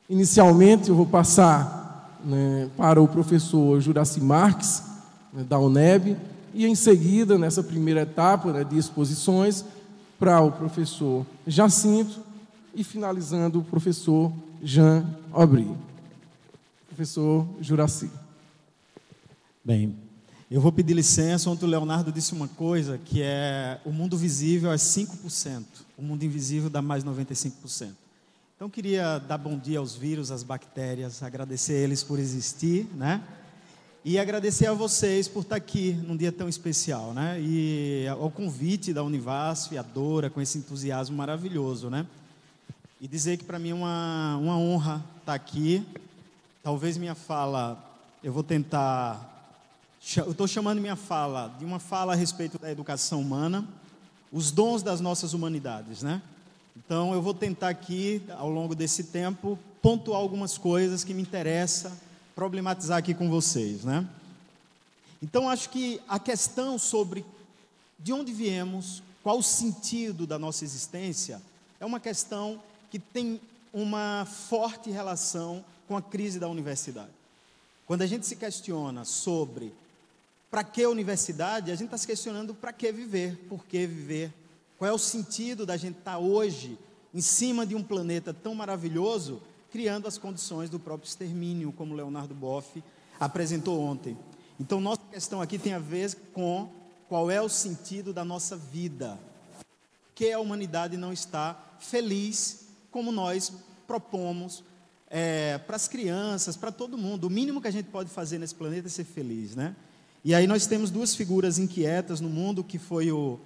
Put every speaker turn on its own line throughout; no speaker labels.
Inicialmente, eu vou passar, né, para o professor Juraci Marques, né, da UNEB, e em seguida, nessa primeira etapa, né, de exposições, para o professor Jacinto e finalizando o professor Jean Aubry. Professor Juraci.
Bem, eu vou pedir licença. Ontem o Leonardo disse uma coisa, que é: o mundo visível é 5%, o mundo invisível dá mais 95%. Então, queria dar bom dia aos vírus, às bactérias, agradecer a eles por existir, né? E agradecer a vocês por estar aqui num dia tão especial, né? E ao convite da Univasf, a Dora, com esse entusiasmo maravilhoso, né? E dizer que para mim é uma honra estar aqui. Talvez minha fala, eu estou chamando minha fala de uma fala a respeito da educação humana, os dons das nossas humanidades, né? Então, eu vou tentar aqui, ao longo desse tempo, pontuar algumas coisas que me interessam, problematizar aqui com vocês, né? Então, acho que a questão sobre de onde viemos, qual o sentido da nossa existência, é uma questão que tem uma forte relação com a crise da universidade. Quando a gente se questiona sobre para que a universidade, a gente está se questionando para que viver, por que viver, qual é o sentido da gente estar hoje em cima de um planeta tão maravilhoso, criando as condições do próprio extermínio, como Leonardo Boff apresentou ontem. Então, nossa questão aqui tem a ver com qual é o sentido da nossa vida, que a humanidade não está feliz como nós propomos para as crianças, para todo mundo. O mínimo que a gente pode fazer nesse planeta é ser feliz, né? E aí nós temos duas figuras inquietas no mundo, que foi o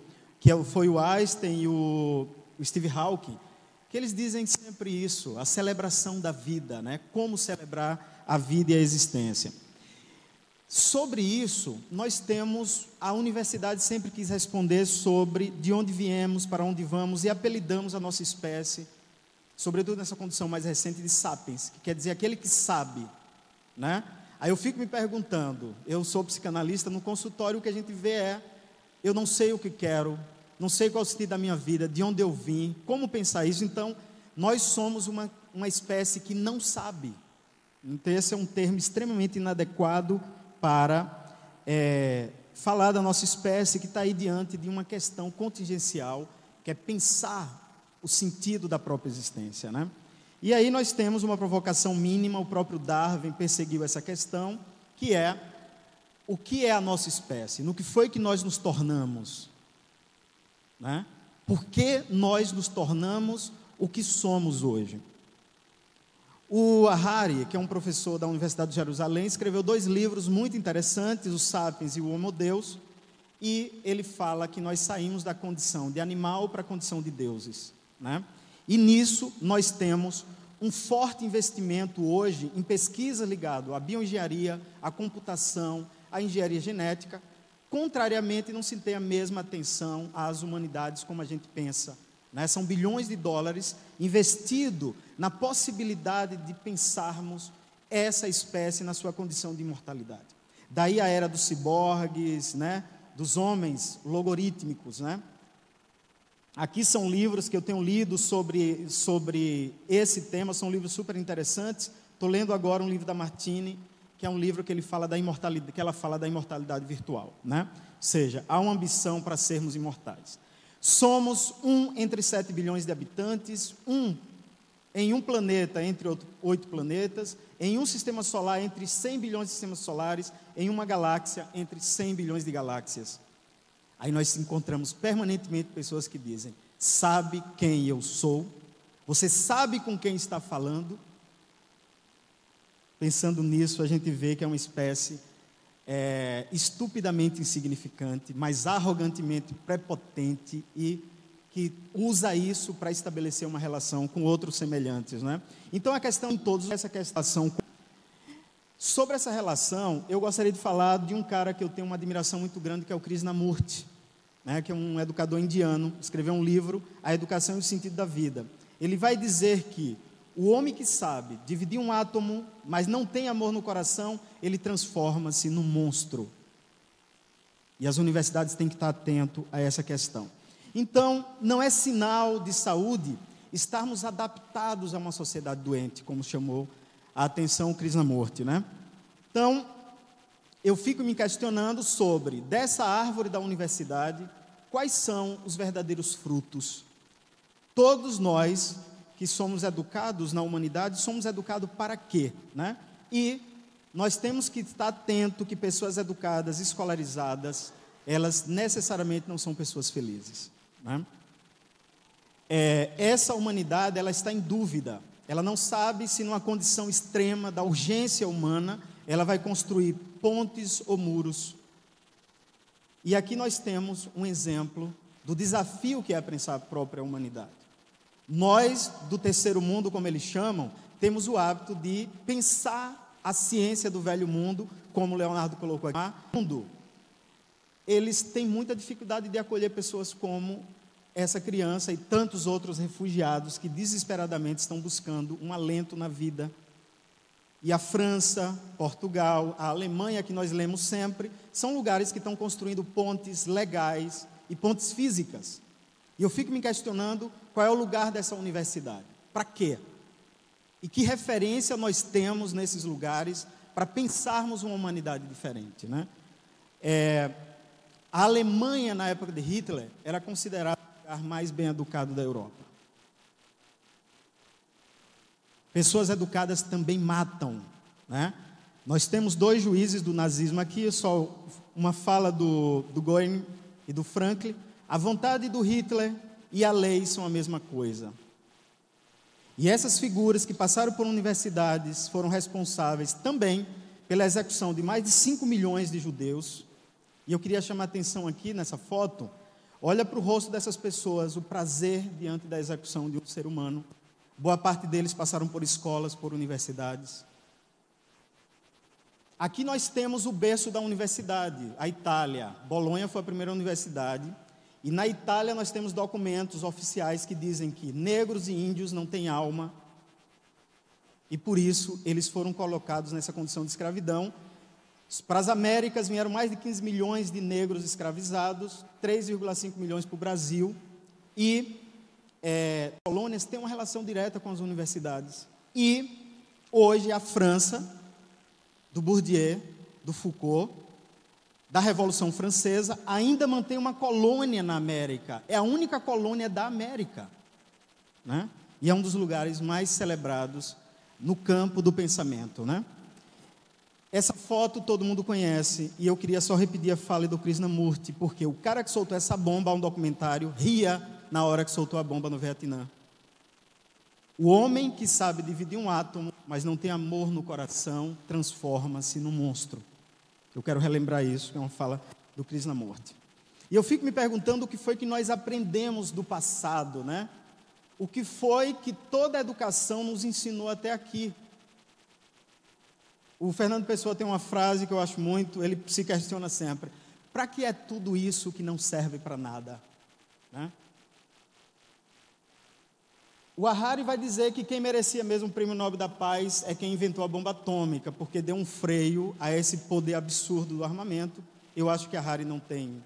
Einstein e o Steve Hawking, que eles dizem sempre isso, a celebração da vida, né? Como celebrar a vida e a existência. Sobre isso, nós temos, a universidade sempre quis responder sobre de onde viemos, para onde vamos, e apelidamos a nossa espécie, sobretudo nessa condição mais recente, de sapiens, que quer dizer aquele que sabe, né? Aí eu fico me perguntando, eu sou psicanalista, no consultório o que a gente vê é: eu não sei o que quero, não sei qual é o sentido da minha vida, de onde eu vim, como pensar isso. Então, nós somos uma espécie que não sabe. Então, esse é um termo extremamente inadequado para falar da nossa espécie, que está aí diante de uma questão contingencial, que é pensar o sentido da própria existência, né? E aí nós temos uma provocação mínima, o próprio Darwin perseguiu essa questão, que é: o que é a nossa espécie? No que foi que nós nos tornamos? Né? Por que nós nos tornamos o que somos hoje? O Harari, que é um professor da Universidade de Jerusalém, escreveu 2 livros muito interessantes, o Sapiens e o Homo Deus, e ele fala que nós saímos da condição de animal para a condição de deuses, né? E nisso nós temos um forte investimento hoje em pesquisa ligado à bioengenharia, à computação, à engenharia genética. Contrariamente, não se tem a mesma atenção às humanidades como a gente pensa, né? São bilhões de dólares investido na possibilidade de pensarmos essa espécie na sua condição de imortalidade. Daí a era dos ciborgues, né? Dos homens logorítmicos, né? Aqui são livros que eu tenho lido sobre esse tema, são livros super interessantes. Estou lendo agora um livro da Martini, que é um livro que ela fala da imortalidade virtual, né? Ou seja, há uma ambição para sermos imortais. Somos 1 entre 7 bilhões de habitantes, em um planeta entre 8 planetas, em um sistema solar entre 100 bilhões de sistemas solares, em uma galáxia entre 100 bilhões de galáxias. Aí nós encontramos permanentemente pessoas que dizem: sabe quem eu sou? Você sabe com quem está falando? Pensando nisso, a gente vê que é uma espécie estupidamente insignificante, mas arrogantemente prepotente, e que usa isso para estabelecer uma relação com outros semelhantes, né? Então a questão em todos, essa questão. Sobre essa relação, eu gostaria de falar de um cara que eu tenho uma admiração muito grande, que é o Krishnamurti, né, que é um educador indiano, escreveu um livro, A Educação e o Sentido da Vida. Ele vai dizer que o homem que sabe dividir um átomo, mas não tem amor no coração, ele transforma-se num monstro. E as universidades têm que estar atentas a essa questão. Então, não é sinal de saúde estarmos adaptados a uma sociedade doente, como chamou a atenção o Krishnamurti, né? Então, eu fico me questionando sobre, dessa árvore da universidade, quais são os verdadeiros frutos. Todos nós que somos educados na humanidade, somos educados para quê, né? E nós temos que estar atento que pessoas educadas, escolarizadas, elas necessariamente não são pessoas felizes, né? Essa humanidade, ela está em dúvida. Ela não sabe se numa condição extrema da urgência humana, ela vai construir pontes ou muros. E aqui nós temos um exemplo do desafio que é pensar a própria humanidade. Nós, do terceiro mundo, como eles chamam, temos o hábito de pensar a ciência do velho mundo, como o Leonardo colocou aqui. Mundo, eles têm muita dificuldade de acolher pessoas como essa criança e tantos outros refugiados que desesperadamente estão buscando um alento na vida. E a França, Portugal, a Alemanha, que nós lemos sempre, são lugares que estão construindo pontes legais e pontes físicas. E eu fico me questionando qual é o lugar dessa universidade. Para quê? E que referência nós temos nesses lugares para pensarmos uma humanidade diferente, né? A Alemanha, na época de Hitler, era considerada o lugar mais bem educado da Europa. Pessoas educadas também matam, né? Nós temos 2 juízes do nazismo aqui, só uma fala do Göring e do Franklin. A vontade do Hitler e a lei são a mesma coisa. E essas figuras que passaram por universidades foram responsáveis também pela execução de mais de 5 milhões de judeus. E eu queria chamar a atenção aqui nessa foto. Olha para o rosto dessas pessoas, o prazer diante da execução de um ser humano. Boa parte deles passaram por escolas, por universidades. Aqui nós temos o berço da universidade, a Itália. Bolonha foi a primeira universidade. E na Itália nós temos documentos oficiais que dizem que negros e índios não têm alma. E por isso eles foram colocados nessa condição de escravidão. Para as Américas vieram mais de 15 milhões de negros escravizados, 3,5 milhões para o Brasil. E colônias têm uma relação direta com as universidades. E hoje a França, do Bourdieu, do Foucault, da Revolução Francesa, ainda mantém uma colônia na América. É a única colônia da América, né? E é um dos lugares mais celebrados no campo do pensamento, né? Essa foto todo mundo conhece, e eu queria só repetir a fala do Krishnamurti, porque o cara que soltou essa bomba, um documentário, ria na hora que soltou a bomba no Vietnã. O homem que sabe dividir um átomo, mas não tem amor no coração, transforma-se num monstro. Eu quero relembrar isso, que é uma fala do Krishnamurti. E eu fico me perguntando o que foi que nós aprendemos do passado, né? O que foi que toda a educação nos ensinou até aqui. O Fernando Pessoa tem uma frase que eu acho muito, ele se questiona sempre: para que é tudo isso que não serve para nada, né? O Harari vai dizer que quem merecia mesmo o Prêmio Nobel da Paz é quem inventou a bomba atômica, porque deu um freio a esse poder absurdo do armamento. Eu acho que Harari não tem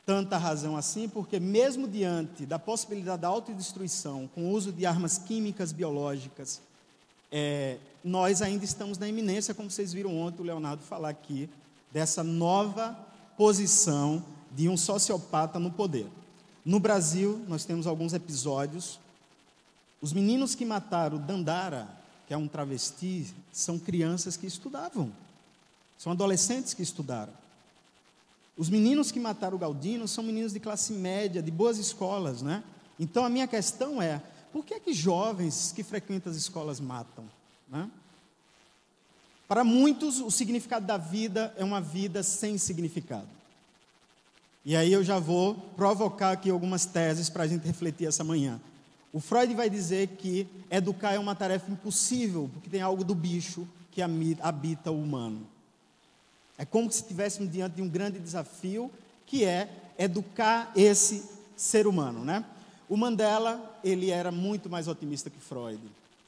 tanta razão assim, porque mesmo diante da possibilidade da autodestruição, com o uso de armas químicas, biológicas, nós ainda estamos na iminência, como vocês viram ontem o Leonardo falar aqui, dessa nova posição de um sociopata no poder. No Brasil, nós temos alguns episódios. Os meninos que mataram Dandara, que é um travesti, são crianças que estudavam. São adolescentes que estudaram. Os meninos que mataram Galdino são meninos de classe média, de boas escolas, né? Então a minha questão é, por que que jovens que frequentam as escolas matam, né? Para muitos, o significado da vida é uma vida sem significado. E aí eu já vou provocar aqui algumas teses para a gente refletir essa manhã. O Freud vai dizer que educar é uma tarefa impossível, porque tem algo do bicho que habita o humano. É como se estivéssemos diante de um grande desafio, que é educar esse ser humano, né? O Mandela, ele era muito mais otimista que Freud.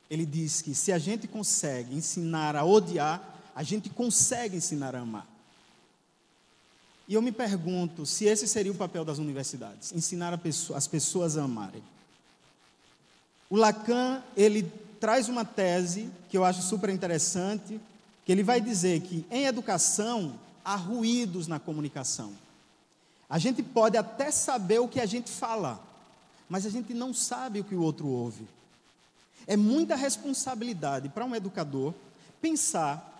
Ele diz que se a gente consegue ensinar a odiar, a gente consegue ensinar a amar. E eu me pergunto se esse seria o papel das universidades, ensinar as pessoas a amarem. O Lacan, ele traz uma tese que eu acho super interessante, que ele vai dizer que em educação há ruídos na comunicação. A gente pode até saber o que a gente fala, mas a gente não sabe o que o outro ouve. É muita responsabilidade para um educador pensar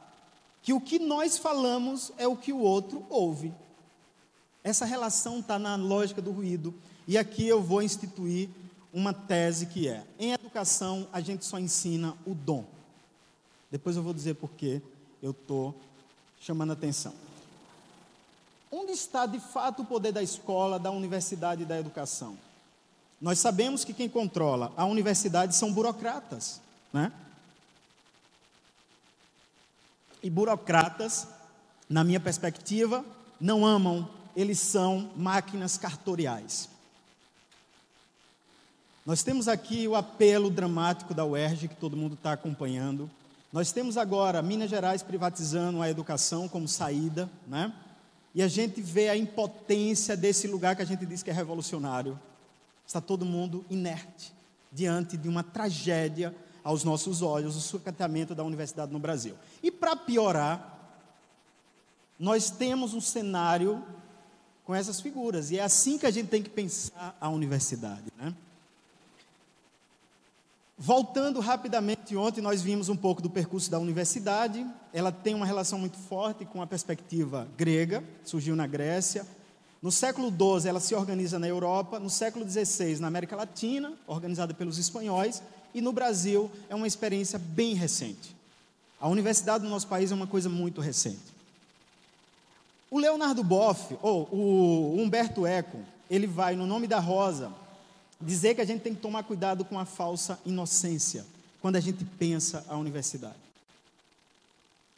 que o que nós falamos é o que o outro ouve. Essa relação está na lógica do ruído. E aqui eu vou instituir uma tese que é: em educação a gente só ensina o dom. Depois eu vou dizer por que eu estou chamando a atenção. Onde está de fato o poder da escola, da universidade e da educação? Nós sabemos que quem controla a universidade são burocratas, né? E burocratas, na minha perspectiva, não amam, eles são máquinas cartoriais. Nós temos aqui o apelo dramático da UERJ, que todo mundo está acompanhando. Nós temos agora Minas Gerais privatizando a educação como saída, né? E a gente vê a impotência desse lugar que a gente diz que é revolucionário. Está todo mundo inerte diante de uma tragédia aos nossos olhos, o sucateamento da universidade no Brasil. E para piorar, nós temos um cenário com essas figuras, e é assim que a gente tem que pensar a universidade, né? Voltando rapidamente, ontem nós vimos um pouco do percurso da universidade. Ela tem uma relação muito forte com a perspectiva grega, surgiu na Grécia. No século XII ela se organiza na Europa, no século XVI na América Latina, organizada pelos espanhóis, e no Brasil é uma experiência bem recente. A universidade no nosso país é uma coisa muito recente. O Leonardo Boff, ou o Humberto Eco, ele vai, no Nome da Rosa, dizer que a gente tem que tomar cuidado com a falsa inocência quando a gente pensa a universidade.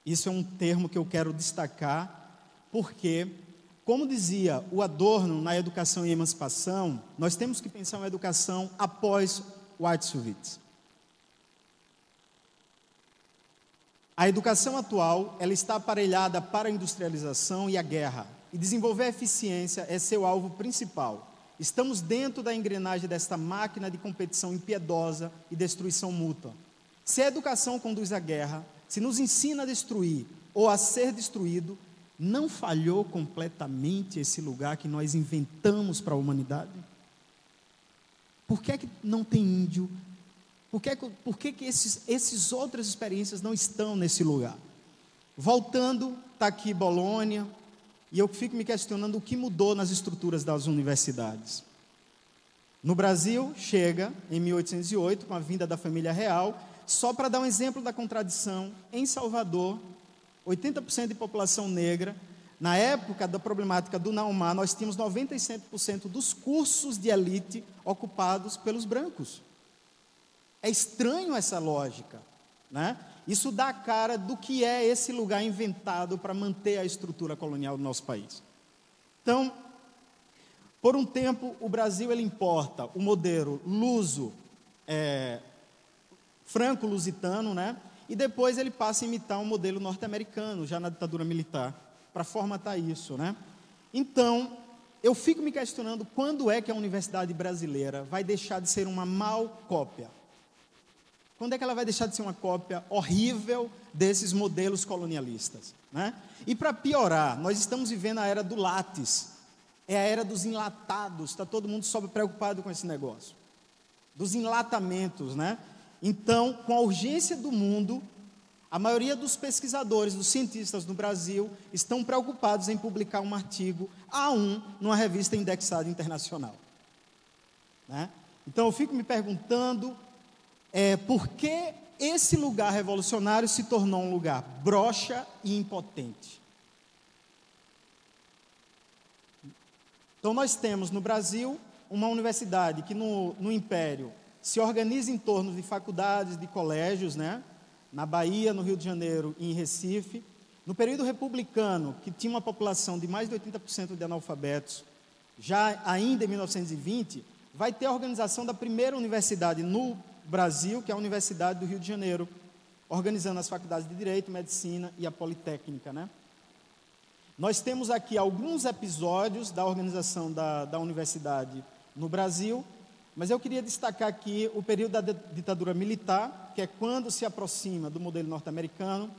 Isso é um termo que eu quero destacar, porque, como dizia o Adorno na Educação e Emancipação, nós temos que pensar uma educação após o Auschwitz. A educação atual, ela está aparelhada para a industrialização e a guerra, e desenvolver a eficiência é seu alvo principal. Estamos dentro da engrenagem desta máquina de competição impiedosa e destruição mútua. Se a educação conduz à guerra, se nos ensina a destruir ou a ser destruído, não falhou completamente esse lugar que nós inventamos para a humanidade? Por que é que não tem índio? Por que esses outras experiências não estão nesse lugar? Voltando, está aqui Bolônia, e eu fico me questionando o que mudou nas estruturas das universidades. No Brasil, chega em 1808, com a vinda da família real. Só para dar um exemplo da contradição, em Salvador, 80% de população negra. Na época da problemática do Naumá, nós tínhamos 97% dos cursos de elite ocupados pelos brancos. É estranho essa lógica, né? Isso dá a cara do que é esse lugar inventado para manter a estrutura colonial do nosso país. Então, por um tempo, o Brasil ele importa o modelo luso, franco-lusitano, né? E depois ele passa a imitar um modelo norte-americano, já na ditadura militar, para formatar isso, né? Então, eu fico me questionando quando é que a universidade brasileira vai deixar de ser uma mal cópia. Quando é que ela vai deixar de ser uma cópia horrível desses modelos colonialistas, né? E para piorar, nós estamos vivendo a era do látis, é a era dos enlatados, está todo mundo só preocupado com esse negócio, dos enlatamentos, né? Então, com a urgência do mundo, a maioria dos pesquisadores, dos cientistas no Brasil, estão preocupados em publicar um artigo A1 numa revista indexada internacional, né? Então, eu fico me perguntando por que esse lugar revolucionário se tornou um lugar broxa e impotente. Então, nós temos no Brasil uma universidade que no Império se organiza em torno de faculdades, de colégios, né? Na Bahia, no Rio de Janeiro e em Recife. No período republicano, que tinha uma população de mais de 80% de analfabetos, já ainda em 1920, vai ter a organização da primeira universidade no Brasil, que é a Universidade do Rio de Janeiro, organizando as faculdades de Direito, Medicina e a Politécnica, né? Nós temos aqui alguns episódios da organização da universidade no Brasil, Mas eu queria destacar aqui o período da ditadura militar, que é quando se aproxima do modelo norte-americano,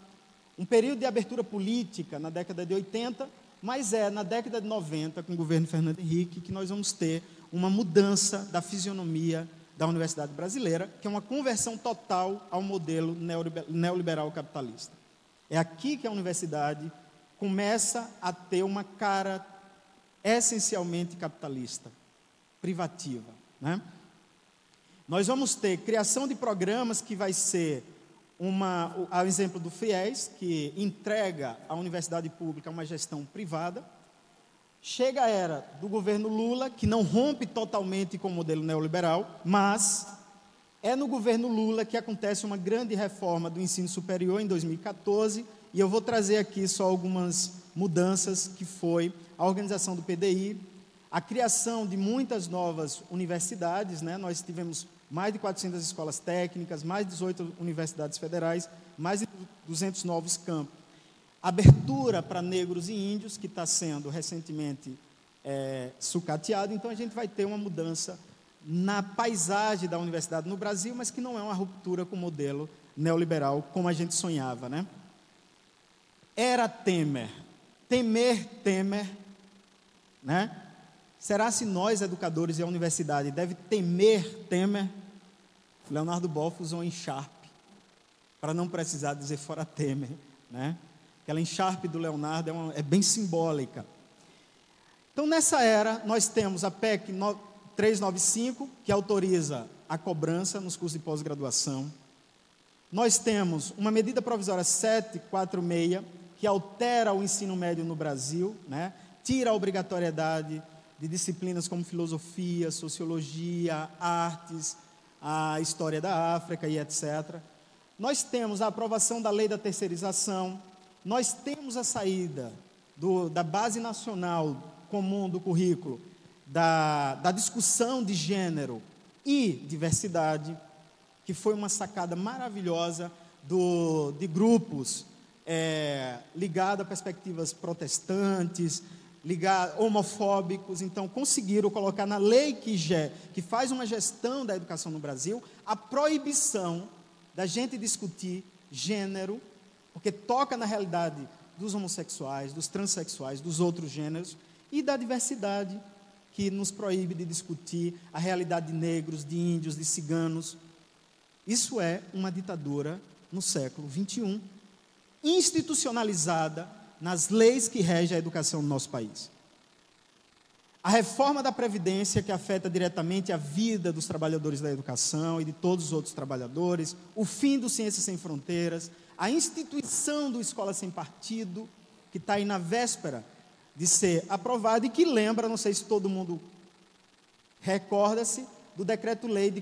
um período de abertura política na década de 80, mas é na década de 90, com o governo Fernando Henrique, que nós vamos ter uma mudança da fisionomia da universidade brasileira, que é uma conversão total ao modelo neoliberal capitalista. É aqui que a universidade começa a ter uma cara essencialmente capitalista, privativa, né? Nós vamos ter criação de programas que vai ser ao exemplo do FIES, que entrega à universidade pública uma gestão privada. Chega a era do governo Lula, que não rompe totalmente com o modelo neoliberal, mas é no governo Lula que acontece uma grande reforma do ensino superior em 2014, e eu vou trazer aqui só algumas mudanças, que foi a organização do PDI, a criação de muitas novas universidades, né? Nós tivemos mais de 400 escolas técnicas, mais de 18 universidades federais, mais de 200 novos campos. Abertura para negros e índios, que está sendo recentemente sucateado. Então, a gente vai ter uma mudança na paisagem da universidade no Brasil, mas que não é uma ruptura com o modelo neoliberal, como a gente sonhava, né? Era Temer. Temer, né? Será se nós, educadores e a universidade, deve temer Temer? Leonardo Boff usou um encharpe, para não precisar dizer fora Temer, né? Aquela encharpe do Leonardo é bem simbólica. Então, nessa era, nós temos a PEC 395, que autoriza a cobrança nos cursos de pós-graduação. Nós temos uma medida provisória 746, que altera o ensino médio no Brasil, né? Tira a obrigatoriedade de disciplinas como filosofia, sociologia, artes, a história da África e etc. Nós temos a aprovação da lei da terceirização, nós temos a saída da base nacional comum do currículo, da discussão de gênero e diversidade, que foi uma sacada maravilhosa de grupos ligados a perspectivas protestantes, homofóbicos. Então conseguiram colocar na lei que faz uma gestão da educação no Brasil, a proibição da gente discutir gênero, porque toca na realidade dos homossexuais, dos transexuais, dos outros gêneros, e da diversidade, que nos proíbe de discutir a realidade de negros, de índios, de ciganos. Isso é uma ditadura no século XXI, institucionalizada nas leis que regem a educação no nosso país. A reforma da Previdência, que afeta diretamente a vida dos trabalhadores da educação e de todos os outros trabalhadores, o fim do Ciências Sem Fronteiras, a instituição do Escola Sem Partido, que está aí na véspera de ser aprovado, e que lembra, não sei se todo mundo recorda-se, do Decreto-Lei de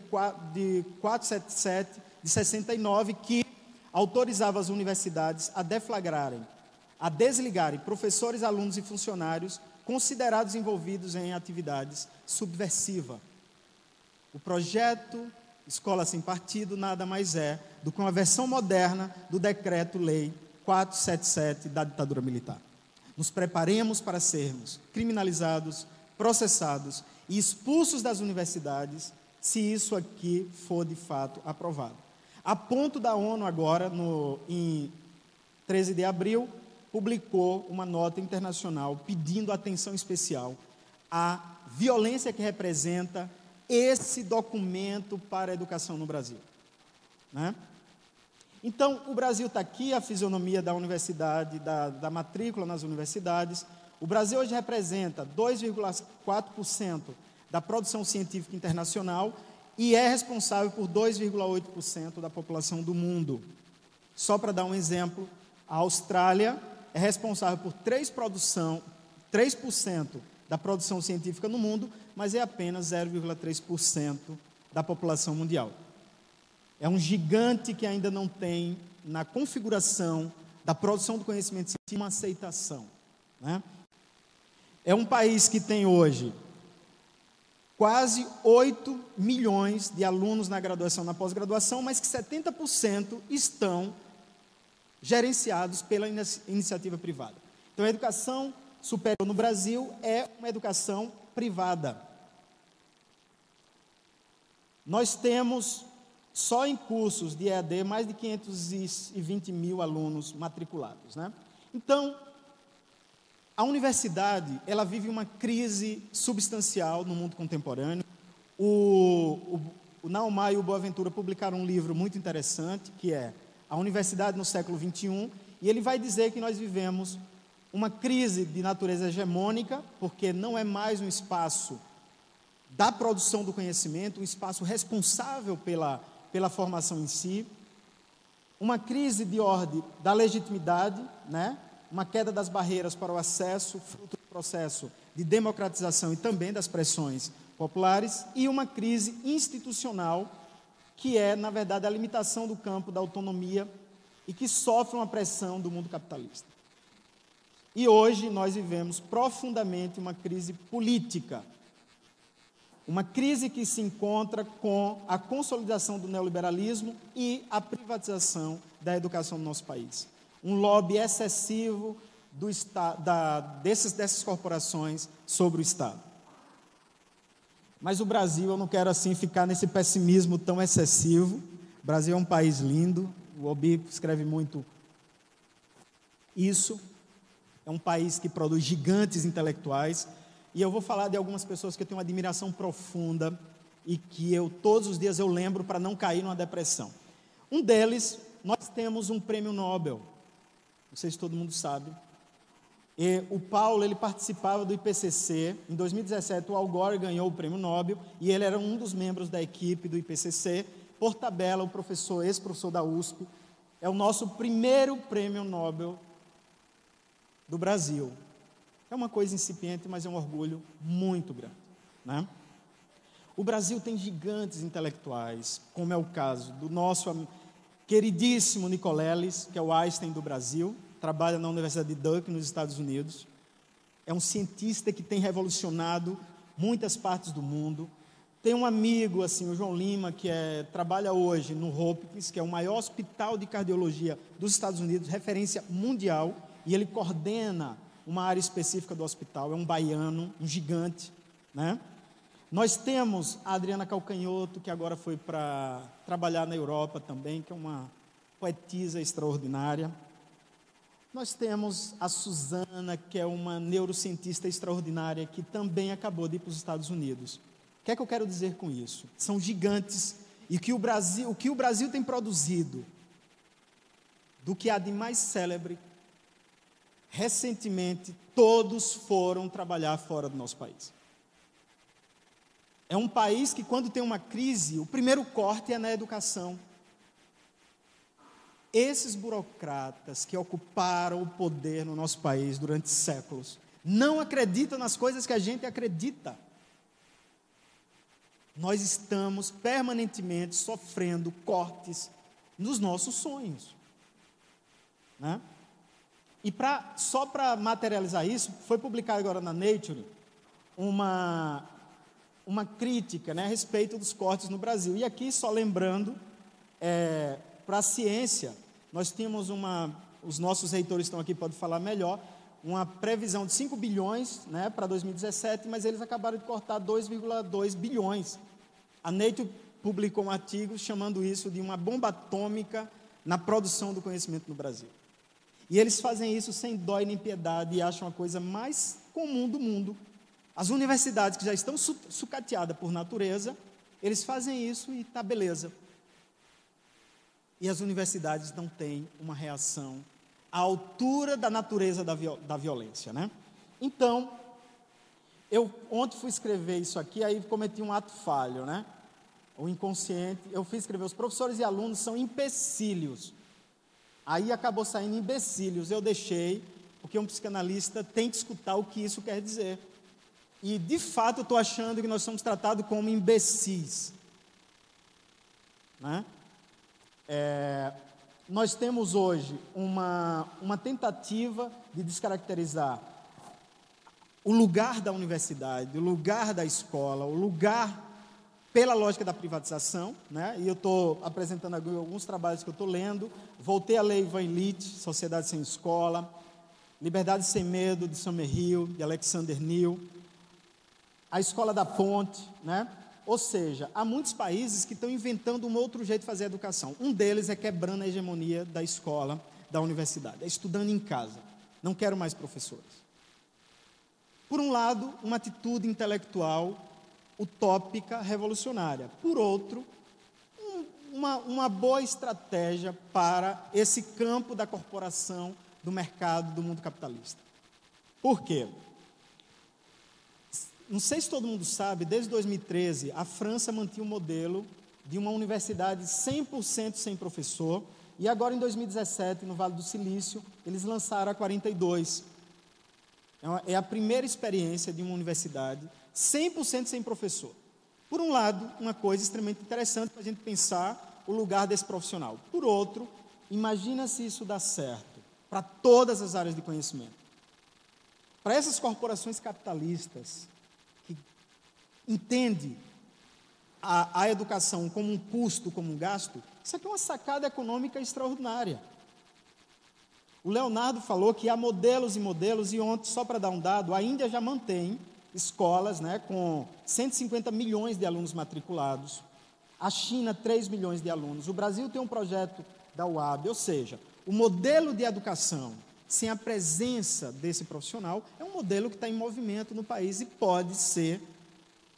477, de 69, que autorizava as universidades a deflagrarem, a desligarem professores, alunos e funcionários considerados envolvidos em atividades subversivas. O projeto Escola Sem Partido nada mais é do que uma versão moderna do Decreto-Lei 477 da ditadura militar. Nos preparemos para sermos criminalizados, processados e expulsos das universidades, se isso aqui for de fato aprovado. A ponto da ONU agora, em 13 de abril, publicou uma nota internacional pedindo atenção especial à violência que representa esse documento para a educação no Brasil, né? Então, o Brasil está aqui, a fisionomia da universidade, da matrícula nas universidades. O Brasil hoje representa 2,4% da produção científica internacional e é responsável por 2,8% da população do mundo. Só para dar um exemplo, a Austrália é responsável por 3% da produção científica no mundo, mas é apenas 0,3% da população mundial. É um gigante que ainda não tem, na configuração da produção do conhecimento científico, uma aceitação, né? É um país que tem hoje quase 8 milhões de alunos na graduação e na pós-graduação, mas que 70% estão gerenciados pela iniciativa privada. Então, a educação superior no Brasil é uma educação privada. Nós temos, só em cursos de EAD, mais de 520 mil alunos matriculados, né? Então, a universidade, ela vive uma crise substancial no mundo contemporâneo. O Naumar e o Boaventura publicaram um livro muito interessante, que é A Universidade no Século XXI, e ele vai dizer que nós vivemos uma crise de natureza hegemônica, porque não é mais um espaço da produção do conhecimento, um espaço responsável pela formação em si, uma crise de ordem da legitimidade, né? Uma queda das barreiras para o acesso, fruto do processo de democratização e também das pressões populares, e uma crise institucional, que é, na verdade, a limitação do campo da autonomia e que sofre uma pressão do mundo capitalista. E hoje nós vivemos profundamente uma crise política, uma crise que se encontra com a consolidação do neoliberalismo e a privatização da educação no nosso país. Um lobby excessivo dessas corporações sobre o Estado. Mas o Brasil, eu não quero assim ficar nesse pessimismo tão excessivo. O Brasil é um país lindo, o Obi escreve muito isso. É um país que produz gigantes intelectuais. E eu vou falar de algumas pessoas que eu tenho uma admiração profunda e que todos os dias eu lembro para não cair numa depressão. Um deles, nós temos um prêmio Nobel. Não sei se todo mundo sabe. E o Paulo, ele participava do IPCC. Em 2017, o Al Gore ganhou o prêmio Nobel e ele era um dos membros da equipe do IPCC. Por tabela, o professor, ex-professor da USP, é o nosso primeiro prêmio Nobel do Brasil. É uma coisa incipiente, mas é um orgulho muito grande, né? O Brasil tem gigantes intelectuais, como é o caso do nosso queridíssimo Nicoleles, que é o Einstein do Brasil, trabalha na Universidade de Duke, nos Estados Unidos. É um cientista que tem revolucionado muitas partes do mundo. Tem um amigo, assim, o João Lima, que trabalha hoje no Hopkins, que é o maior hospital de cardiologia dos Estados Unidos, referência mundial, e ele coordena uma área específica do hospital, é um baiano, um gigante, né? Nós temos a Adriana Calcanhoto, que agora foi para trabalhar na Europa também, que é uma poetisa extraordinária. Nós temos a Suzana, que é uma neurocientista extraordinária, que também acabou de ir para os Estados Unidos. O que é que eu quero dizer com isso? São gigantes, e que o que o Brasil tem produzido, do que há de mais célebre, recentemente, todos foram trabalhar fora do nosso país. É um país que, quando tem uma crise, o primeiro corte é na educação. Esses burocratas que ocuparam o poder no nosso país durante séculos, não acreditam nas coisas que a gente acredita. Nós estamos permanentemente sofrendo cortes nos nossos sonhos, né? E só para materializar isso, foi publicado agora na Nature uma crítica, né, a respeito dos cortes no Brasil. E aqui, só lembrando, para a ciência, nós tínhamos os nossos reitores estão aqui, podem falar melhor, uma previsão de 5 bilhões, né, para 2017, mas eles acabaram de cortar 2,2 bilhões. A Nature publicou um artigo chamando isso de uma bomba atômica na produção do conhecimento no Brasil. E eles fazem isso sem dó nem piedade e acham a coisa mais comum do mundo. As universidades que já estão sucateadas por natureza, eles fazem isso e está beleza. E as universidades não têm uma reação à altura da natureza da violência, né? Então, eu ontem fui escrever isso aqui, aí cometi um ato falho, né? O inconsciente, eu fui escrever, os professores e alunos são empecilhos. Aí acabou saindo imbecílios, eu deixei, porque um psicanalista tem que escutar o que isso quer dizer. E, de fato, eu estou achando que nós somos tratados como imbecis, né? Nós temos hoje uma tentativa de descaracterizar o lugar da universidade, o lugar da escola, o lugar pela lógica da privatização, né? E eu estou apresentando alguns trabalhos que eu estou lendo. Voltei a ler Ivan Illich, Sociedade Sem Escola, Liberdade Sem Medo, de Summerhill, de Alexander Neal, A Escola da Ponte, né? Ou seja, há muitos países que estão inventando um outro jeito de fazer educação. Um deles é quebrando a hegemonia da escola, da universidade, é estudando em casa. Não quero mais professores. Por um lado, uma atitude intelectual utópica, revolucionária. Por outro, uma boa estratégia para esse campo da corporação, do mercado, do mundo capitalista. Por quê? Não sei se todo mundo sabe, desde 2013, a França mantinha o modelo de uma universidade 100% sem professor, e agora em 2017, no Vale do Silício, eles lançaram a 42. É a primeira experiência de uma universidade 100% sem professor. Por um lado, uma coisa extremamente interessante para a gente pensar o lugar desse profissional. Por outro, imagina se isso dá certo para todas as áreas de conhecimento. Para essas corporações capitalistas, que entendem a educação como um custo, como um gasto, isso aqui é uma sacada econômica extraordinária. O Leonardo falou que há modelos e modelos, e ontem, só para dar um dado, a Índia já mantém escolas, né, com 150 milhões de alunos matriculados, a China 3 milhões de alunos, o Brasil tem um projeto da UAB, ou seja, o modelo de educação sem a presença desse profissional é um modelo que está em movimento no país e pode ser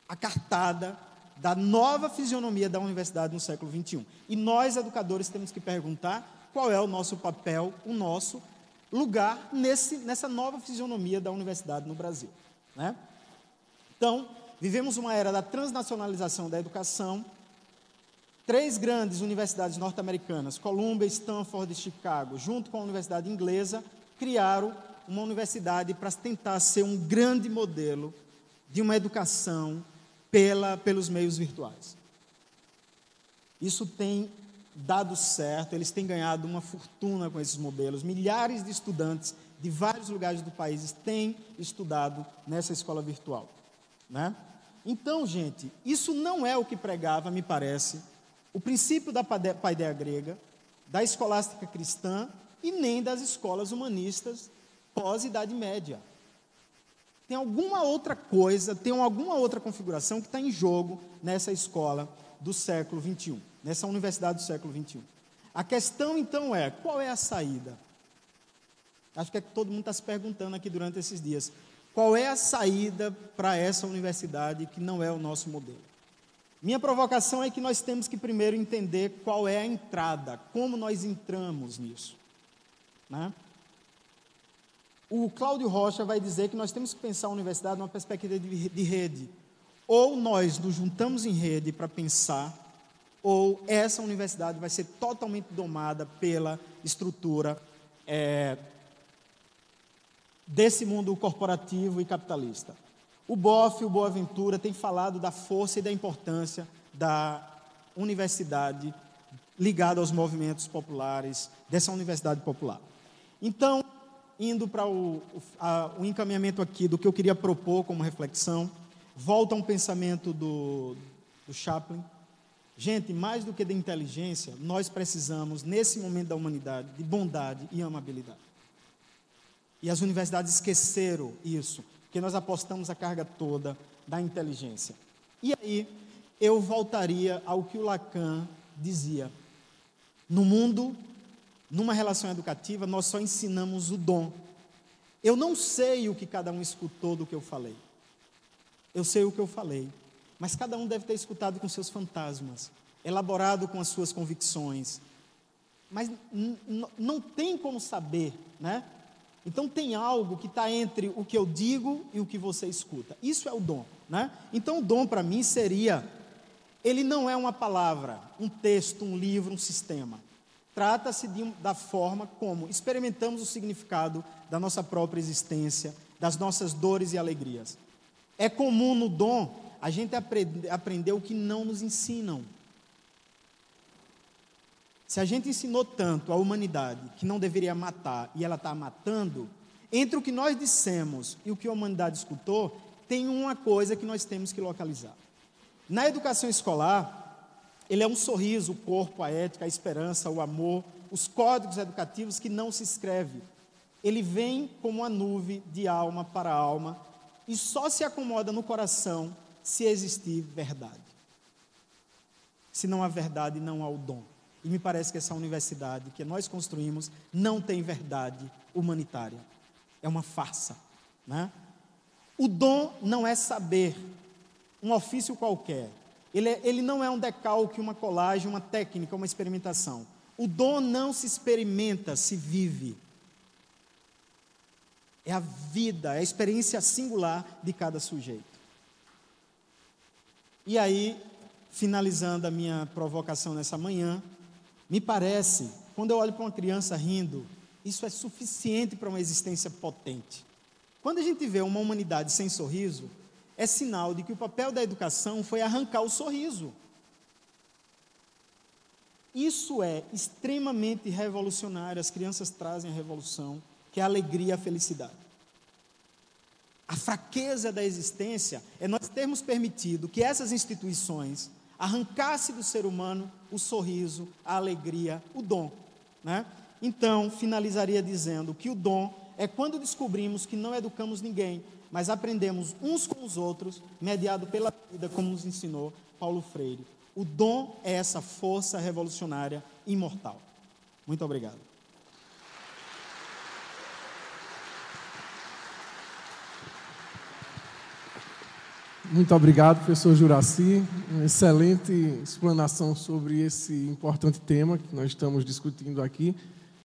a cartada da nova fisionomia da universidade no século XXI. E nós, educadores, temos que perguntar qual é o nosso papel, o nosso lugar nessa nova fisionomia da universidade no Brasil, né? Então, vivemos uma era da transnacionalização da educação. 3 grandes universidades norte-americanas, Columbia, Stanford e Chicago, junto com a universidade inglesa, criaram uma universidade para tentar ser um grande modelo de uma educação pelos meios virtuais. Isso tem dado certo, eles têm ganhado uma fortuna com esses modelos. Milhares de estudantes de vários lugares do país têm estudado nessa escola virtual, né? Então, gente, isso não é o que pregava, me parece, o princípio da paideia grega, da escolástica cristã e nem das escolas humanistas pós-Idade Média. Tem alguma outra coisa, tem alguma outra configuração que está em jogo nessa escola do século XXI, nessa universidade do século XXI. A questão, então, é, qual é a saída? Acho que é que todo mundo está se perguntando aqui durante esses dias. Qual é a saída para essa universidade que não é o nosso modelo? Minha provocação é que nós temos que primeiro entender qual é a entrada, como nós entramos nisso, né? O Cláudio Rocha vai dizer que nós temos que pensar a universidade numa perspectiva de rede. Ou nós nos juntamos em rede para pensar, ou essa universidade vai ser totalmente domada pela estrutura desse mundo corporativo e capitalista. O Boff, o Boaventura, tem falado da força e da importância da universidade ligada aos movimentos populares, dessa universidade popular. Então, indo para o encaminhamento aqui do que eu queria propor como reflexão, volta a um pensamento do Chaplin. Gente, mais do que de inteligência, nós precisamos, nesse momento da humanidade, de bondade e amabilidade. E as universidades esqueceram isso, porque nós apostamos a carga toda da inteligência. E aí, eu voltaria ao que o Lacan dizia. No mundo, numa relação educativa, nós só ensinamos o dom. Eu não sei o que cada um escutou do que eu falei. Eu sei o que eu falei. Mas cada um deve ter escutado com seus fantasmas, elaborado com as suas convicções. Mas não tem como saber, né? Então tem algo que está entre o que eu digo e o que você escuta. Isso é o dom, né? Então o dom para mim seria, ele não é uma palavra, um texto, um livro, um sistema. Trata-se da forma como experimentamos o significado da nossa própria existência, das nossas dores e alegrias. É comum no dom a gente aprender o que não nos ensinam. Se a gente ensinou tanto a humanidade que não deveria matar e ela está matando, entre o que nós dissemos e o que a humanidade escutou, tem uma coisa que nós temos que localizar. Na educação escolar, ele é um sorriso, o corpo, a ética, a esperança, o amor, os códigos educativos que não se escreve. Ele vem como uma nuvem de alma para alma e só se acomoda no coração se existir verdade. Se não há verdade, não há o dom. E me parece que essa universidade que nós construímos não tem verdade humanitária. É uma farsa, né? O dom não é saber, um ofício qualquer. Ele não é um decalque, uma colagem, uma técnica, uma experimentação. O dom não se experimenta, se vive. É a vida, é a experiência singular de cada sujeito. E aí, finalizando a minha provocação nessa manhã, me parece, quando eu olho para uma criança rindo, isso é suficiente para uma existência potente. Quando a gente vê uma humanidade sem sorriso, é sinal de que o papel da educação foi arrancar o sorriso. Isso é extremamente revolucionário. As crianças trazem a revolução, que é a alegria e a felicidade. A fraqueza da existência é nós termos permitido que essas instituições arrancassem do ser humano o sorriso, a alegria, o dom, né? Então, finalizaria dizendo que o dom é quando descobrimos que não educamos ninguém, mas aprendemos uns com os outros, mediado pela vida, como nos ensinou Paulo Freire. O dom é essa força revolucionária imortal. Muito obrigado.
Muito obrigado, professor Juraci. Uma excelente explanação sobre esse importante tema que nós estamos discutindo aqui.